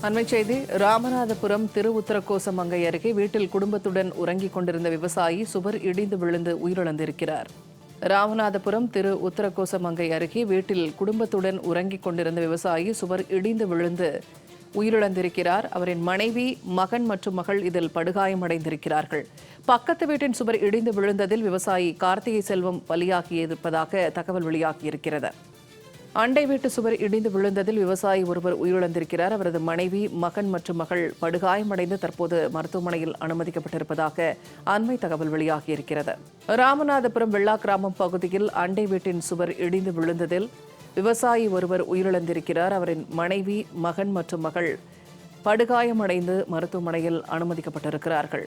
அண்மைச் செய்தி. ராமநாதபுரம் திருஉத்தரகோசமங்கை அருகே வீட்டில் குடும்பத்துடன் உறங்கிக் கொண்டிருந்த விவசாயி சுவர் இடிந்து விழுந்து உயிரிழந்திருக்கிறார். ராமநாதபுரம் உத்தரகோசமங்கை அருகே வீட்டில் குடும்பத்துடன் உறங்கிக் கொண்டிருந்த விவசாயி சுவர் இடிந்து விழுந்து உயிரிழந்திருக்கிறார். அவரின் மனைவி, மகன் மற்றும் மகள் இதில் படுகாயமடைந்திருக்கிறார்கள். பக்கத்து வீட்டின் சுவர் இடிந்து விழுந்ததில் விவசாயி கார்த்திகை செல்வம் பலியாகியிருப்பதாக தகவல் வெளியாகியிருக்கிறது. அண்டை வீட்டு சுவர் இடிந்து விழுந்ததில் விவசாயி ஒருவர் உயிரிழந்திருக்கிறார். அவரது மனைவி, மகன் மற்றும் மகள் படுகாயமடைந்து தற்போது மருத்துவமனையில் அனுமதிக்கப்பட்டிருப்பதாக அண்மை தகவல் வெளியாகியிருக்கிறது. ராமநாதபுரம் வெள்ளா கிராமம் பகுதியில் அண்டை வீட்டின் சுவர் இடிந்து விழுந்ததில் விவசாயி ஒருவர் உயிரிழந்திருக்கிறார். அவரின் மனைவி, மகன் மற்றும் மகள் படுகாயமடைந்து மருத்துவமனையில் அனுமதிக்கப்பட்டிருக்கிறார்கள்.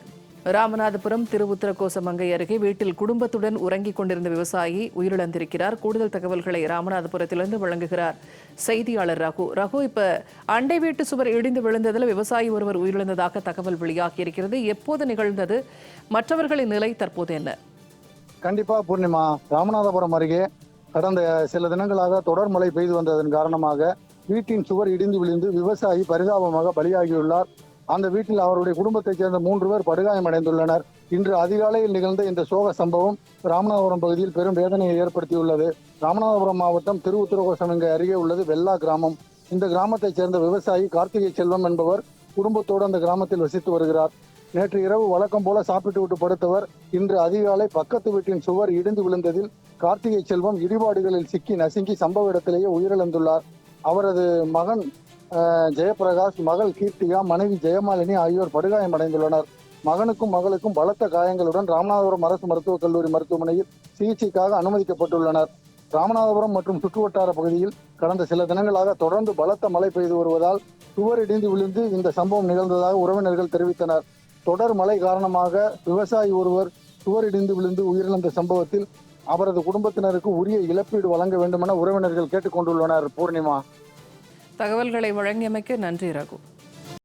ராமநாதபுரம் உத்தரகோசமங்கை அருகே வீட்டில் குடும்பத்துடன் உறங்கிக் கொண்டிருந்த விவசாயி உயிரிழந்திருக்கிறார். கூடுதல் தகவல்களை ராமநாதபுரத்திலிருந்து வழங்குகிறார் செய்தியாளர் ரகு. இப்ப அண்டை வீட்டு சுவர் இடிந்து விழுந்ததில் விவசாயி ஒருவர் உயிரிழந்ததாக தகவல் வெளியாகியிருக்கிறது. எப்போது நிகழ்ந்தது? மற்றவர்களின் நிலை தற்போது என்ன? கண்டிப்பா பூர்ணிமா, ராமநாதபுரம் அருகே கடந்த சில தினங்களாக தொடர் மழை பெய்து வந்ததன் காரணமாக வீட்டின் சுவர் இடிந்து விழுந்து விவசாயி பரிதாபமாக பலியாகியுள்ளார். அந்த வீட்டில் அவருடைய குடும்பத்தைச் சேர்ந்த 3 பேர் படுகாயமடைந்துள்ளனர். இன்று அதிகாலையில் நிகழ்ந்த இந்த சோக சம்பவம் ராமநாதபுரம் பகுதியில் பெரும் வேதனையை ஏற்படுத்தியுள்ளது. ராமநாதபுரம் மாவட்டம் உத்தரகோசமங்கை அருகே உள்ளது வெள்ளா கிராமம். இந்த கிராமத்தைச் சேர்ந்த விவசாயி கார்த்திகை செல்வம் என்பவர் குடும்பத்தோடு அந்த கிராமத்தில் வசித்து வருகிறார். நேற்று இரவு வழக்கம் போல சாப்பிட்டு விட்டு படுத்தவர் இன்று அதிகாலை பக்கத்து வீட்டின் சுவர் இடிந்து விழுந்ததில் கார்த்திகை செல்வம் இடிபாடுகளில் சிக்கி நசுங்கி சம்பவ இடத்திலேயே உயிரிழந்துள்ளார். அவரது மகன் ஜெயபிரகாஷ், மகள் கீர்த்திகா, மனைவி ஜெயமாலினி ஆகியோர் படுகாயமடைந்துள்ளனர். மகனுக்கும் மகளுக்கும் பலத்த காயங்களுடன் ராமநாதபுரம் அரசு மருத்துவக் கல்லூரி மருத்துவமனையில் சிகிச்சைக்காக அனுமதிக்கப்பட்டுள்ளனர். ராமநாதபுரம் மற்றும் சுற்றுவட்டார பகுதியில் கடந்த சில தினங்களாக தொடர்ந்து பலத்த மழை பெய்து வருவதால் சுவர் இடிந்து விழுந்து இந்த சம்பவம் நிகழ்ந்ததாக உறவினர்கள் தெரிவித்தனர். தொடர் மழை காரணமாக விவசாயி ஒருவர் சுவர் இடிந்து விழுந்து உயிரிழந்த சம்பவத்தில் அவரது குடும்பத்தினருக்கு உரிய இழப்பீடு வழங்க வேண்டும் என உறவினர்கள் கேட்டுக் கொண்டுள்ளனர். பூர்ணிமா, தகவல்களை வழங்கியமைக்கு நன்றி ரகு.